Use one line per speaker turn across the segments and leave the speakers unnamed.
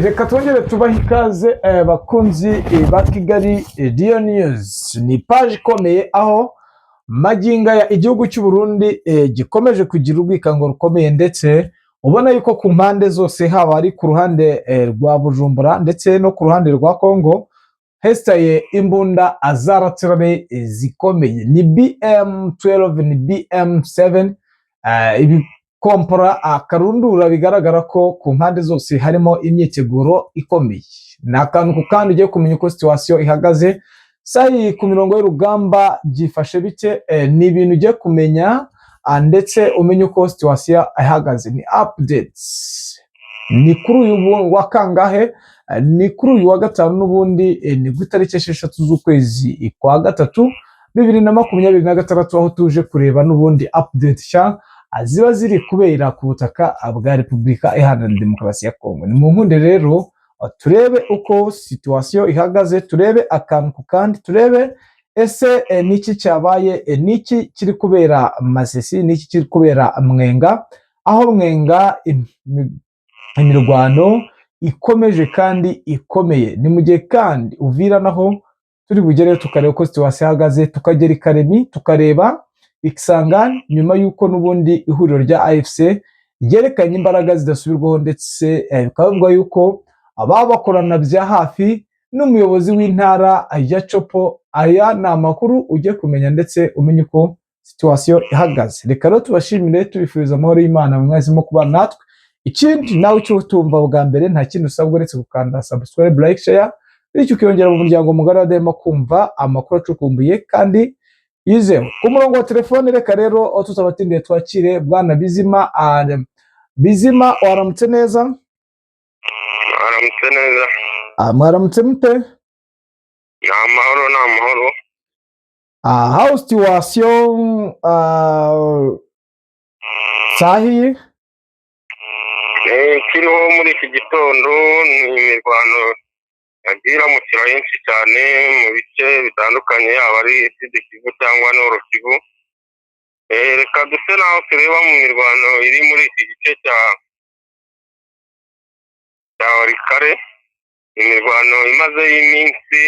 reka twongere tubahe ikaze bakunzi ba Kigali Radio News. Ni page ikomeye aho maginga ya igihugu cy'u Burundi gikomeje kugira ubwikango rukomeye, ndetse ubona yuko ku mpande zose haba ari ku ruhande rwa Bujumbura ndetse no ku ruhande rwa Kongo hestaye imbunda azaratsirane zikomeye. Ni BM12 ni BM7 ibi kompora akarundura bigaragara ko ku mpande zose harimo imyiteguro ikomeye. Nakantu kandi ugiye kumenya uko situation ihagaze sayi ku mirongo y'urugamba byifashe bike, ni ibintu ugiye kumenya ndetse umenye uko situation ihagaze. Ni updates, ni kuri uyu wa kangahe, ni kuri uyu wa gatanu n'ubundi ni gutariki 6 z'ukwezi kwa gatatu 2026 aho tuje kureba n'ubundi update sha ziba ziri kubera ku butaka bwa Repubulika Iharanira Demokarasi ya Kongo. Ni mu nkunde rero turebe uko situation ihagaze, turebe akantu kandi turebe ese niki cyabaye, niki kiri kubera Masisi, niki kiri kubera Mwenga, aho Mwenga imirwano ikomeje kandi ikomeye. Ni mu gihe kandi Uvira naho turi bugere tukareba uko situation ihagaze, tukagera i Karemi tukareba Ikisangani nyuma yuko n'ubundi ihuriro rya AFC ryerekanye imbaraga zidasubirwaho, ndetse bikavuga yuko ababakorana bya hafi n'umuyobozi w'intara ya Chopo. Aya ni amakuru ugiye kumenya ndetse umenye uko situation ihagaze. Reka rero tubashimire tubifuriza amahoro y'Imana mwazimo kuba natwe. Ikindi nawe cyo tumva bwa mbere nta kintu usabwa uretse gukanda subscribe, like, share, bityo ukiyongera mu muryango mugari wademo kumva amakuru acukumbuye kandi yizewe. Ku murongo wa telefone reka rero tutabatindiye twakire bwana Bizima. Bizima, waramutse neza?
Waramutse neza.
Mwaramutse mute?
Ni amahoro.
How situation sahi?
Kiriho muri iki gitondo ni imirwano yagira mu kira henshi cyane mu bice bitandukanye, yaba ari Sud Kivu cyangwa Nord Kivu. Reka duse naho tureba mu mirwano iri muri iki gice cya Warikare, imirwano imaze y'iminsi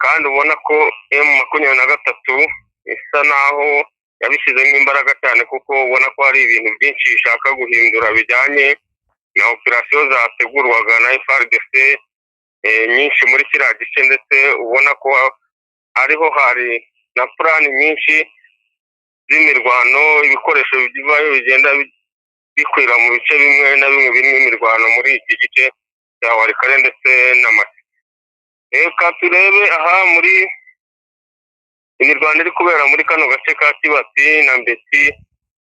kandi ubona ko M23 isa naho yabishizemo imbaraga cyane, kuko ubona ko hari ibintu byinshi ishaka guhindura bijyanye na operation zategurwaga na FARDC nyinshi muri kiriya gice, ndetse ubona ko ariho hari na plan nyinshi z'imirwano, ibikoresho bivayo bigenda bikwira mu bice bimwe na bimwe birimo imirwano muri iki gice cya Warikare ndetse na Masisi. Reka turebe aha muri imirwano iri kubera muri kano gace ka Kibati na Mbeti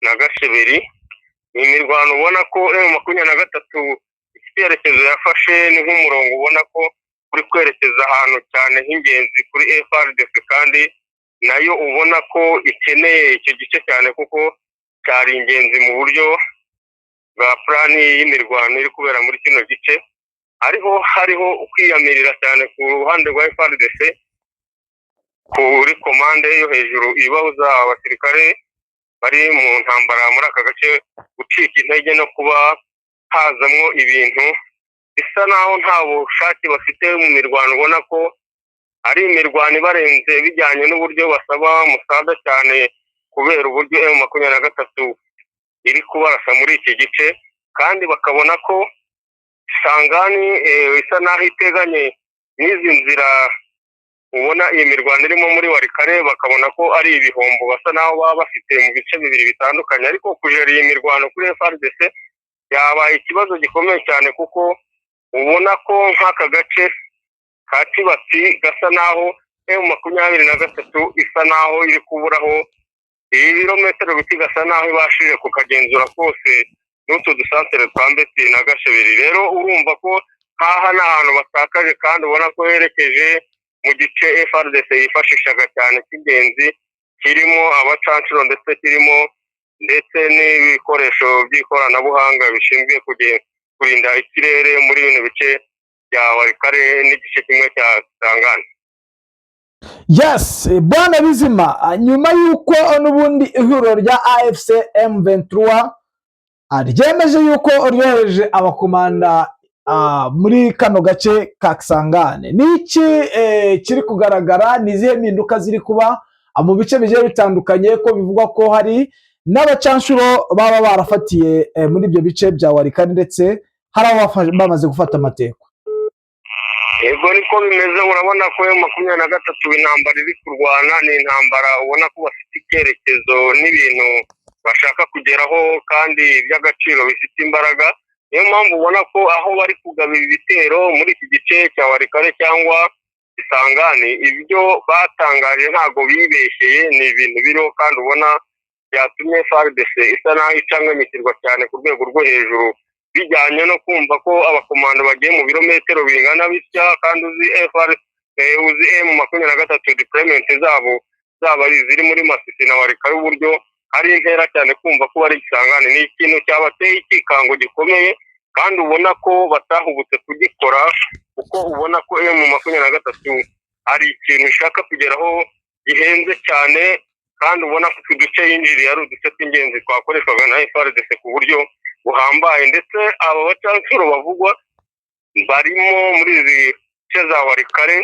na Gasheberi. Ni imirwano ubona ko M23 icyerekezo yafashe ni nk'umurongo ubona ko kuri kwerekeza ahantu cyane h'ingenzi kuri FARDC, kandi nayo ubona ko ikeneye icyo gice cyane kuko cyari ingenzi mu buryo bwa plan y'imirwano iri kubera muri kino gice. Hariho ukwiyamirira cyane ku ruhande rwa FARDC kuri komande yo hejuru ibabuza abasirikare bari mu ntambara muri aka gace gucika intege no kuba hazamwo ibintu bisa naho nta bushake bafite mu mirwano, ubona ko ari imirwano ibarenze bijyanye n'uburyo basaba musada cyane, kubera uburyo M23 iri kubarasa muri iki gice, kandi bakabona ko Sangani isa naho iteganye n'izi nzira ubona iyi mirwano irimo muri Warikare, bakabona ko ari ibihombo basa naho baba bafite mu bice bibiri bitandukanye. Ariko kujera iyi mirwano kuri FARDC yabaye ikibazo gikomeye cyane, kuko ubona ko nk'aka gace ka Kibati gasa naho M23 isa naho iri kuburaho ibirometero biti, gasa naho ibashije kukagenzura kose n'utu dusantere twa Mbeti na Gasheberi. Rero urumva ko haha n'ahantu batakaje, kandi ubona ko yerekeje mu gice FARDC yifashishaga cyane cy'ingenzi, kirimo abacancuro ndetse kirimo ndetse n'ibikoresho by'ikoranabuhanga bishinzwe kurinda ikirere muri bino bice bya Warikare n'igice kimwe cya Sangani.
Yes, bwana Bizima, nyuma yuko n'ubundi ihuriro rya AFC M23 ryemeje yuko ryohereje abakomanda muri kano gace ka Kisangani. Niki kiri kugaragara, ni izihe mpinduka ziri kuba mu bice bigiye bitandukanye, ko bivugwa ko hari n'abacanshuro baba barafatiye muri ibyo bice bya Walikale, ndetse hari aho bamaze gufata amateko?
Yego niko bimeze, urabona ko M23 intambara iri kurwana ni intambara ubona ko bafite icyerekezo n'ibintu bashaka kugeraho kandi by'agaciro bifite imbaraga. Niyo mpamvu ubona ko aho bari kugaba ibitero muri iki gice cya Walikale cyangwa Kisangani, ibyo batangaje ntago bibeshyeye, ni ibintu biriho kandi ubona byatumye FARDC isa naho icanganyikirwa cyane ku rwego rwo hejuru, bijyanye no kumva ko abakomando bagiye mu birometero bingana bitya, kandi uzi uzi M23 deployment zaba ziri muri Masisi na Walikale, uburyo ari intera cyane kumva ko bari Kisangani. Ni ikintu cyabateye ikikango gikomeye, kandi ubona ko batahubutse kugikora, kuko ubona ko M23 ari ikintu ishaka kugeraho gihenze cyane, kandi ubona ko uduce yinjiriye ari uduce tw'ingenzi twakoreshwaga na FARDC ku buryo buhambaye. Ndetse aba bacanshuro bavugwa barimo muri izi nce za Walikale,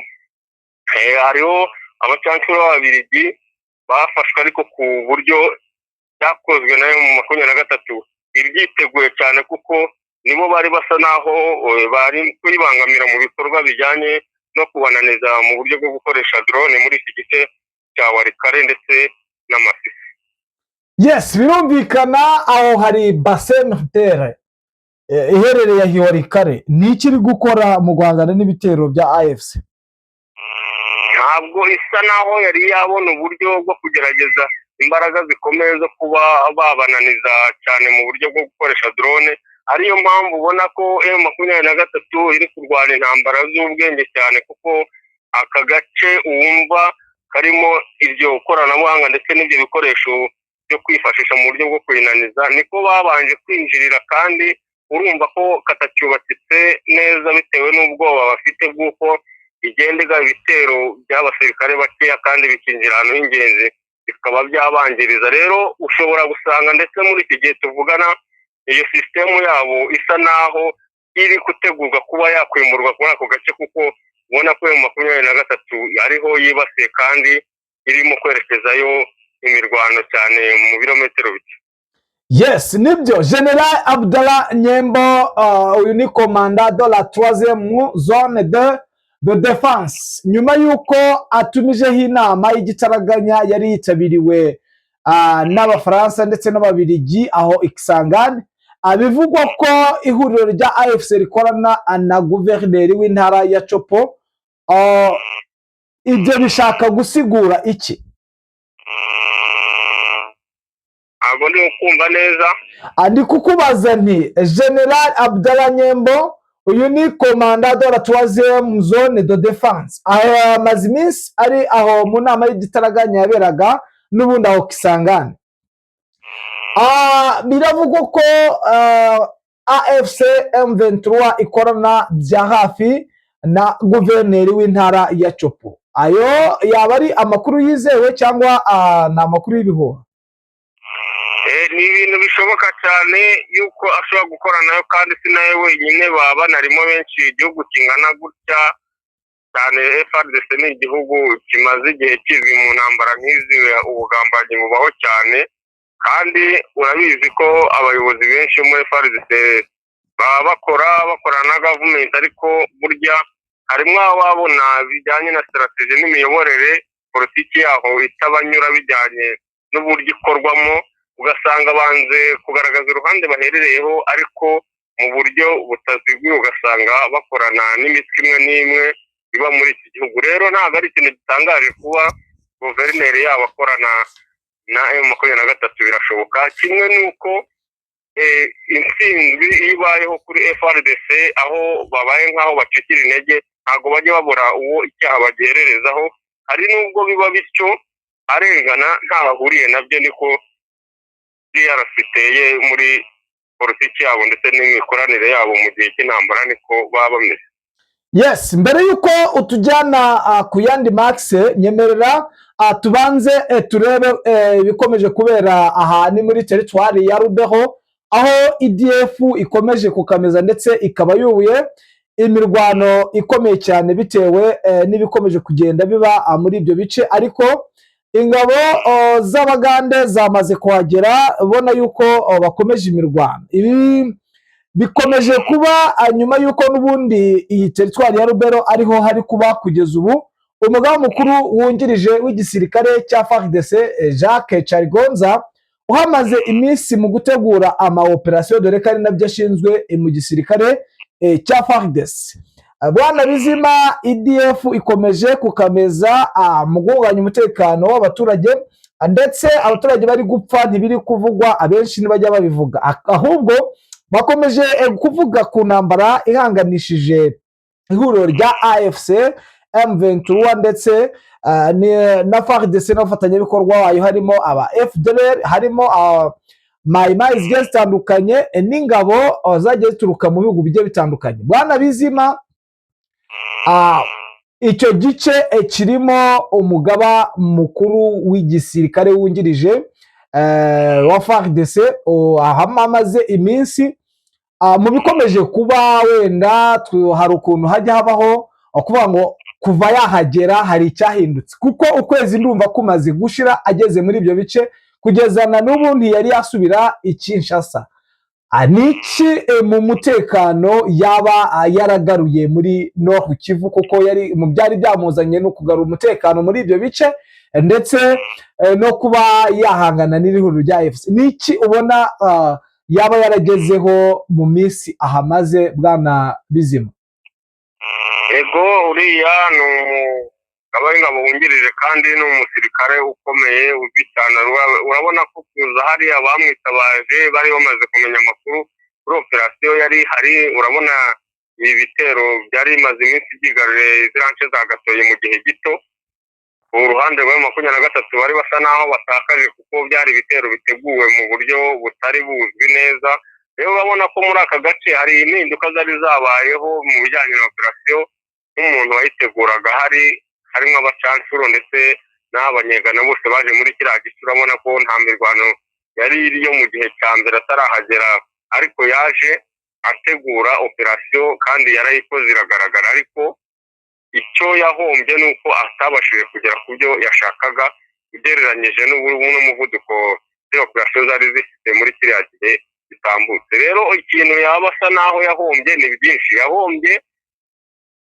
hariho abacanshuro b'Ababiligi bafashwe, ariko ku buryo byakozwe na M23 ibyiteguye cyane, kuko nibo bari basa naho bari kwibangamira mu bikorwa bijyanye no kubananiza mu buryo bwo gukoresha drone muri iki gice cya Walikale ndetse na Masisi.
Yes, birumvikana aho hari bassin militaire iherereye aho Walikale. Ni ikiri gukora mu guhangana n'ibitero bya AFC?
Ntabwo isa naho yari yabona uburyo bwo kugerageza imbaraga zikomeye zo kuba babananiza cyane mu buryo bwo gukoresha drone. Ariyo mpamvu ubona ko M23 iri kurwana intambara z'ubwenge cyane, kuko aka gace wumva karimo iryo koranabuhanga ndetse n'ibyo bikoresho byo kwifashisha mu buryo bwo kwinaniza, niko babanje kwinjirira, kandi urumva ko katacyubatse neza bitewe n'ubwoba bafite bw'uko igendega ibitero by'abasirikare bakeya kandi bikinjira ahantu h'ingenzi bikaba byabangiriza. Rero ushobora gusanga ndetse muri iki gihe tuvugana iyo sisitemu yabo isa naho iri gutegurwa kuba yakwimurwa kuri ako gace, kuko ubona ko M23 ariho yibasiye kandi irimo kwerekezayo imirwano cyane mu birometero bike.
Yes, nibyo. General Abdallah Nyembo, uyu ni komanda de la 3e zone de defense, nyuma y'uko atumijeho inama y'igitaraganya yari yitabiriwe n'Abafaransa ndetse n'Ababiligi aho Kisangani, bivugwa ko ihuriro rya AFC rikorana na guverineri w'intara ya Chopo. Ibyo bishaka gusigura iki?
Abo ni ukumva neza.
Ndi kukubaza nti General Abdallah Nyembo, uyu ni komanda de la 3e zone de defense, amaze iminsi ari aho mu nama y'igitaraganya yaberaga n'ubundi aho Kisangani. Biravugwa ko AFC M23 ikorana bya hafi na guverineri w'intara ya Chopo. Ayo yaba ari amakuru yizewe cyangwa ni amakuru y'ibihuha?
Ni ibintu bishoboka cyane yuko ashobora gukorana nayo, kandi si nawe wenyine, baba banarimo benshi. Igihugu kingana gutya cyane, FARDC ni igihugu kimaze igihe kizwi mu ntambara nk'izi, ubugambanyi bubaho cyane, kandi urabizi ko abayobozi benshi muri FARDC baba bakorana na government, ariko burya harimo ababona bijyanye na strategy n'imiyoborere, politiki yaho itabanyura bijyanye n'uburyo ikorwamo, ugasanga banze kugaragaza uruhande baherereyeho, ariko mu buryo butaziguye ugasanga bakorana n'imitwe imwe n'imwe iba muri iki gihugu. Rero ntabwo ari ikintu gitangaje kuba guverineri yabo akorana na M23, birashoboka. Kimwe n'uko intsinzi ibayeho kuri FARDC, aho babaye nk'aho bacikira intege, ntabwo bajya babura uwo icyaha bagihererezaho. Hari n'ubwo biba bityo arengana ntaho ahuriye nabyo, niko DRC muri politiki yabo ndetse n'imikoranire yabo mu gihe cy'intambara, niko baba bameze.
Yes, mbere yuko utujyana ku yandi max, nyemerera tubanze turebe ibikomeje kubera aha ni muri teritwari ya Rubeho, aho EDF ikomeje kukameza ndetse ikaba yubuye imirwano ikomeye cyane bitewe n'ibikomeje kugenda biba muri ibyo bice, ariko ingabo z'Abagande zamaze kuhagera ubona yuko bakomeje imirwano. Ibi bikomeje kuba nyuma y'uko n'ubundi iyi teritwari ya Rubero ariho hari kuba kugeza ubu umugaba mukuru wungirije w'igisirikare cya FARDC Jacques Charigonza uhamaze iminsi mu gutegura operasiyo, dore ko ari nabyo ashinzwe mu gisirikare cya FARDC. Bwana Bizima, EDF ikomeje kukameza mu guhungabanya umutekano w'abaturage, ndetse abaturage bari gupfa ntibiri kuvugwa, abenshi ntibajya babivuga, ahubwo bakomeje kuvuga ku ntambara ihanganishije ihuriro rya AFC M23 ndetse na FARDC n'abafatanyabikorwa wayo, harimo aba FDLR, harimo mayimayi zigiye zitandukanye n'ingabo zagiye zituruka mu bihugu bigiye bitandukanye. Bwana Bizima, icyo gice kirimo umugaba mukuru w'igisirikare wungirije wa FARDC amaze iminsi mu bikomeje kuba, wenda hari ukuntu hajya habaho kuvuga ngo kuva yahagera hari icyahindutse, kuko ukwezi ndumva kumaze gushira ageze muri ibyo bice, kugeza na n'ubu ntiyari yasubira i Kinshasa. Niki mu mutekano yaba yaragaruye muri Nord Kivu, kuko yari mu byari byamuzanye no kugarura umutekano muri ibyo bice ndetse no kuba yahangana n'ihuriro rya AFC. Niki ubona yaba yaragezeho mu minsi ahamaze, Bwana Bizima?
Ego, uriya ni umugaba w'ingabo wungirije kandi ni umusirikare ukomeye uzwi cyane. Urabona ko kuza hariya bamwitabaje bari bamaze kumenya amakuru kuri operasiyo yari hari. Urabona ibi bitero byari bimaze iminsi byigaruriye ziriya nce za Gatoyi mu gihe gito. Uruhande rwa M23 bari basa naho batakaje, kuko byari ibitero biteguwe mu buryo butari buzwi neza. Rero urabona ko muri aka gace hari impinduka zari zabayeho mu bijyanye na operasiyo. Nk'umuntu wayiteguraga harimo abacancuro ndetse n'abanyegana bose baje muri kiriya gice. Urabona ko nta mirwano yari iriyo mu gihe cya mbere atarahagera, ariko yaje ategura operasiyo kandi yarayikoze iragaragara. Ariko icyo yahombye ni uko atabashije kugera ku byo yashakaga ugereranyije n'umuvuduko w'iyo operasiyo zari zifite muri kiriya gihe gitambutse. Rero ikintu yaba asa naho yahombye ni byinshi. Yahombye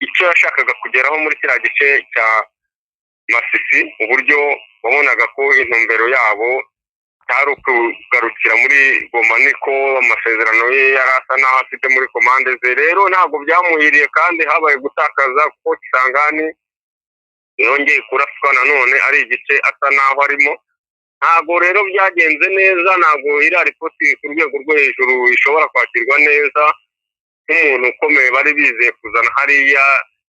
icyo yashakaga kugeraho muri kiriya gice cya Masisi, uburyo wabonaga ko intumbero yabo cyari ukugarukira muri Goma, niko amasezerano ye yari asa naho afite muri komande ze. Rero ntabwo byamuhiriye kandi habaye gutakaza, kuko Kisangani yongeye kuraswa nanone ari igice asa naho arimo. Ntabwo rero byagenze neza, ntabwo iriya ripoti ku rwego rwo hejuru ishobora kwakirwa neza nk'umuntu ukomeye bari bizeye kuzana hariya,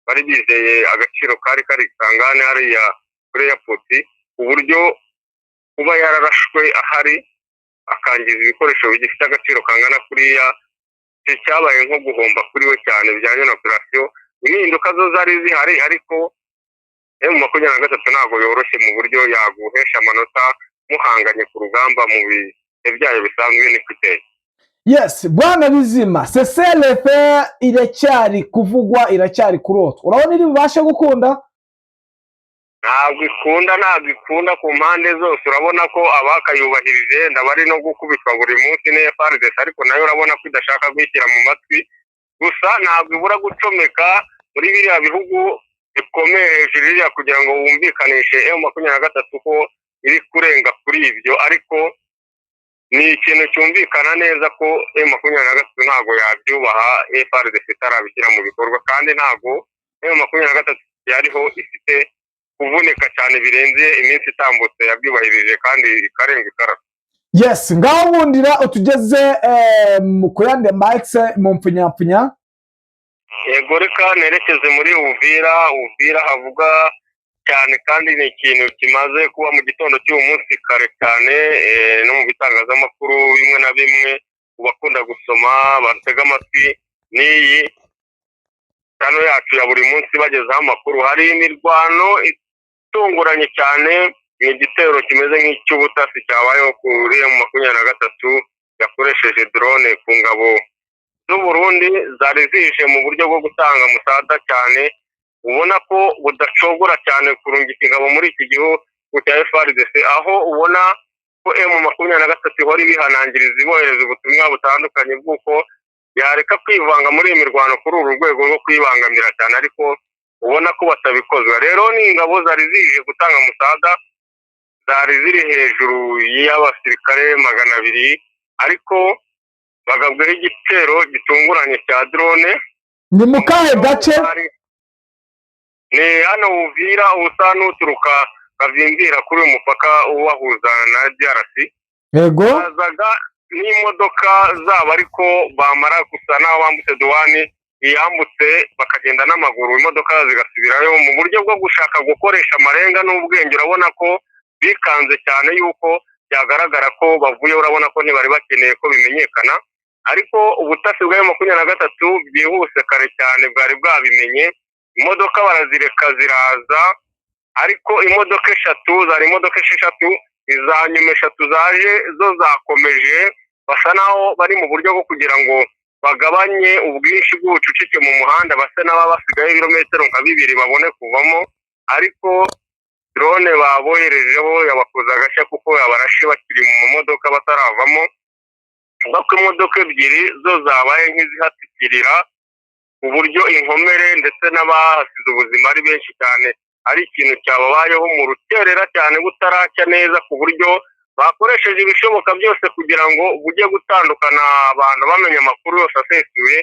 bari bizeye agaciro kari Kisangani hariya kuri airport, uburyo kuba yararashwe ahari akangiza ibikoresho bigifite agaciro kangana kuriya, cyabaye nko guhomba kuri we cyane bijyanye na operasiyo. Impinduka zo zari zihari, ariko M23 ntabwo yoroshye mu buryo yaguhesha amanota muhanganye ku rugamba mu bihe byayo bisanzwe n'ikiteye.
Yes, Bwana Bizima, CCLF iracyari kuvugwa, iracyari kurotwa. Urabona iri bubashe gukunda?
Ntabwo ikunda ku mpande zose. Urabona ko abakayubahirije ndabari no gukubitwa buri munsi ne FARDC, ariko nayo urabona ko idashaka kwishyira mu matwi. Gusa ntabwo ibura gucomeka muri biriya bihugu bikomeye hejuru iriya kugira ngo wumvikanishe M23 ko iri kurenga kuri ibyo, ariko ni ikintu cyumvikana neza ko M23 ntabwo yabyubaha FARDC itarabishyira mu bikorwa, kandi ntabwo M23 yariho ifite kuvunika cyane birenze iminsi itambutse yabyubahirije kandi ikarenga ikara.
Yes, ngaho bundira utugeze ku yandi mics mu mpfunyapfunya.
Yego, reka nerekeze muri Uvira havuga cyane, kandi ni ikintu kimaze kuba mu gitondo cy'uyu munsi kare cyane, no mu bitangazamakuru bimwe na bimwe ubakunda gusoma batega amatwi n'iyi hano yacu ya buri munsi bagezaho amakuru. Hari imirwano itunguranye cyane, ni igitero kimeze nk'icy'ubutasi cyabayeho kuri M23 yakoresheje drone ku ngabo z'u Burundi zari zije mu buryo bwo gutanga musada cyane, ubona ko budacogora cyane kurungika ingabo muri iki gihugu cya FARDC, aho ubona ko M23 ihora ibihanangiriza ibohereza ubutumwa butandukanye bw'uko yareka kwivanga muri iyi mirwano kuri uru rwego rwo kwibangamira cyane, ariko ubona ko batabikozwa. Rero ni ingabo zari zije gutanga musada, zari ziri hejuru y'abasirikare 200, ariko bagabweho igitero gitunguranye cya drone.
Ni mu kahe gace?
Ni hano Uvira, usa n'uturuka Kavimvira kuri uyu mupaka ubahuza na DRC.
Yego.
Bazaga n'imodoka zabo, ariko bamara gusa n'aho bambutse duwani yambutse bakagenda n'amaguru, imodoka zigasubirayo mu buryo bwo gushaka gukoresha amarenga n'ubwenge. Urabona ko bikanze cyane yuko byagaragara ko bavuye, urabona ko ntibari bakeneye ko bimenyekana, ariko ubutasi bwa M23 byihuse kare cyane bwari bwabimenye, imodoka barazireka ziraza, ariko imodoka esheshatu izanyuma 3 zaje zo zakomeje, basa naho bari mu buryo bwo kugira ngo bagabanye ubwinshi bw'ubucucike mu muhanda, basa n'aba basigaye ibirometero nka 2 babone kuvamo, ariko drone baboherejeho yabakoza agashya kuko yabarashe bakiri mu modoka bataravamo, kuko imodoka 2 zo zabaye nk'izihatikirira, uburyo inkomere ndetse n'abahasize ubuzima ari benshi cyane, ari ikintu cyababayeho mu rukerera cyane butaracya neza, ku buryo bakoresheje ibishoboka byose kugira ngo bujye gutandukana abantu bamenya amakuru yose asesuye.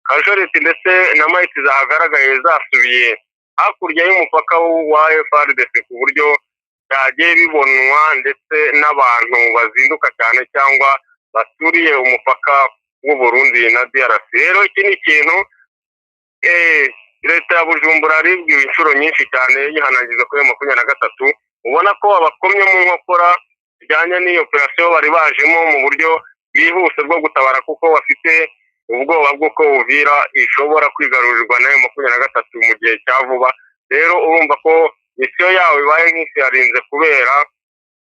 Casualty ndetse na might zahagaragaye zasubiye hakurya y'umupaka wa FARDC, ku buryo byagiye bibonwa ndetse n'abantu bazinduka cyane cyangwa baturiye umupaka w'u Burundi na DRC. Rero iki ni ikintu leta ya Bujumbura aribwiwe inshuro nyinshi cyane yihanangiza kuri M23, ubona ko abakomye mu nkokora bijyanye n'iyo operation bari bajemo mu buryo bwihuse bwo gutabara, kuko bafite ubwoba bw'uko Uvira ishobora kwigarurirwa na M23 mu gihe cya vuba. Rero urumva ko misiyo yawe ibaye nk'isi yarinze kubera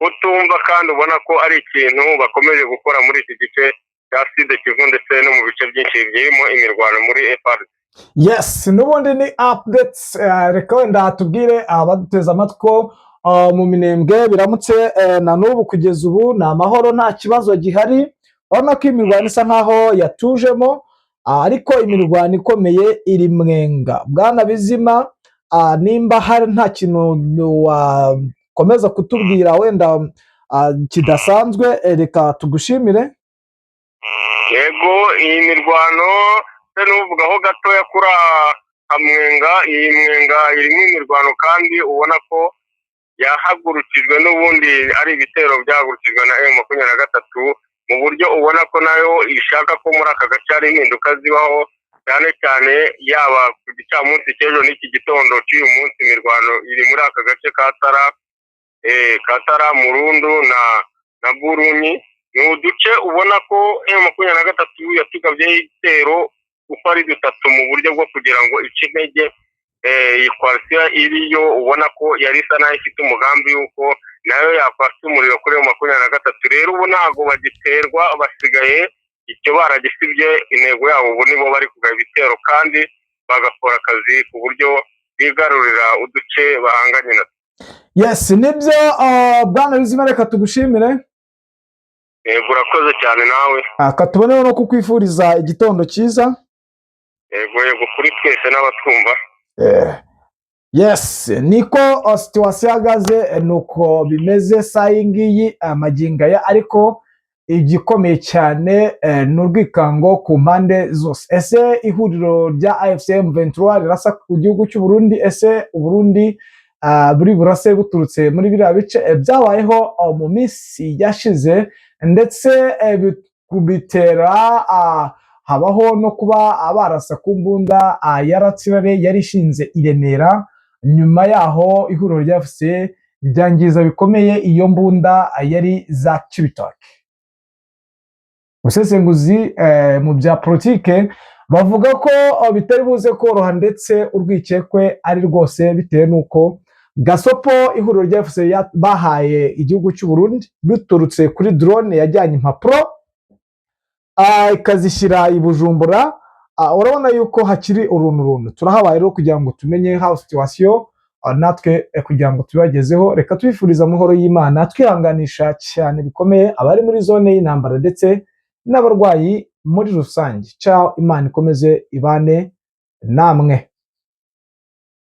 utumva, kandi ubona ko ari ikintu bakomeje gukora muri iki gice cya Sud Kivu ndetse no mu bice byinshi birimo imirwano muri FARDC.
Yes, n'ubundi ni updates. Reka wenda tubwire abaduteza amatwi ko mu Minembwe biramutse na n'ubu kugeza ubu ni amahoro, nta kibazo gihari. Urabona ko imirwano isa nkaho yatujemo, ariko imirwano ikomeye iri Mwenga. Bwana Bizima, nimba hari nta kintu wakomeza kutubwira wenda kidasanzwe, reka tugushimire.
Yego, iyi mirwano nuvugaho gatoya kuri Mwenga. Iyi Mwenga irimo imirwano, kandi ubona ko yahagurukijwe n'ubundi ari ibitero byahagurukijwe na M23, mu buryo ubona ko nayo ishaka ko muri aka gace hari impinduka zibaho, cyane cyane yaba ku gicamunsi cy'ejo n'iki gitondo cy'uyu munsi. Imirwano iri muri aka gace Katara, Murundu na Burunyi. Ni uduce ubona ko M23 yatugabyeho igitero uko ari 3 mu buryo bwo kugira ngo ice intege iyi coalition iriyo. Ubona ko yari isa nayo ifite umugambi yuko nayo yakwasa umuriro kuri M23. Rero ubu ntago bagiterwa, basigaye icyo baragisibye. Intego yabo ubu nibo bari kugaba ibitero, kandi bagakora akazi ku buryo bigarurira uduce bahanganye na.
Yes, nibyo. Bwana Bizima, reka tugushimire.
Urakoze cyane nawe.
Akatuboneho no kukwifuriza igitondo cyiza.
Yego kuri twese n'abatwumva.
Yes, niko situation ihagaze, nuko bimeze sayingiyi amagingaya, ariko igikomeye cyane n'urwikango ku mpande zose. Ese ihuriro rya AFC M23 rirasa ku gihugu cy'u Burundi? Ese u Burundi buri burase buturutse muri biriya bice byabayeho mu minsi yashize, ndetse bitera habaho no kuba abarasa ku mbunda ya Ratsirare yari ishinze i Remera. Nyuma yaho ihuriro rya AFC ryangiza bikomeye iyo mbunda yari za Cibitoke. Usesenguzi mu bya politike bavuga ko bitari buze koroha, ndetse urwikekwe ari rwose, bitewe n'uko gasopo ihuriro rya AFC bahaye igihugu cy'u Burundi biturutse kuri drone yajyanye impapuro ikazishyira i Bujumbura. Urabona yuko hakiri uruntu turahabaye rero kugira ngo tumenye how situation natwe kugira ngo tubagezeho. Reka twifuriza amahoro y'Imana, twihanganisha cyane bikomeye abari muri zone y'intambara ndetse n'abarwayi muri rusange. Ciao, Imana ikomeze ibane namwe.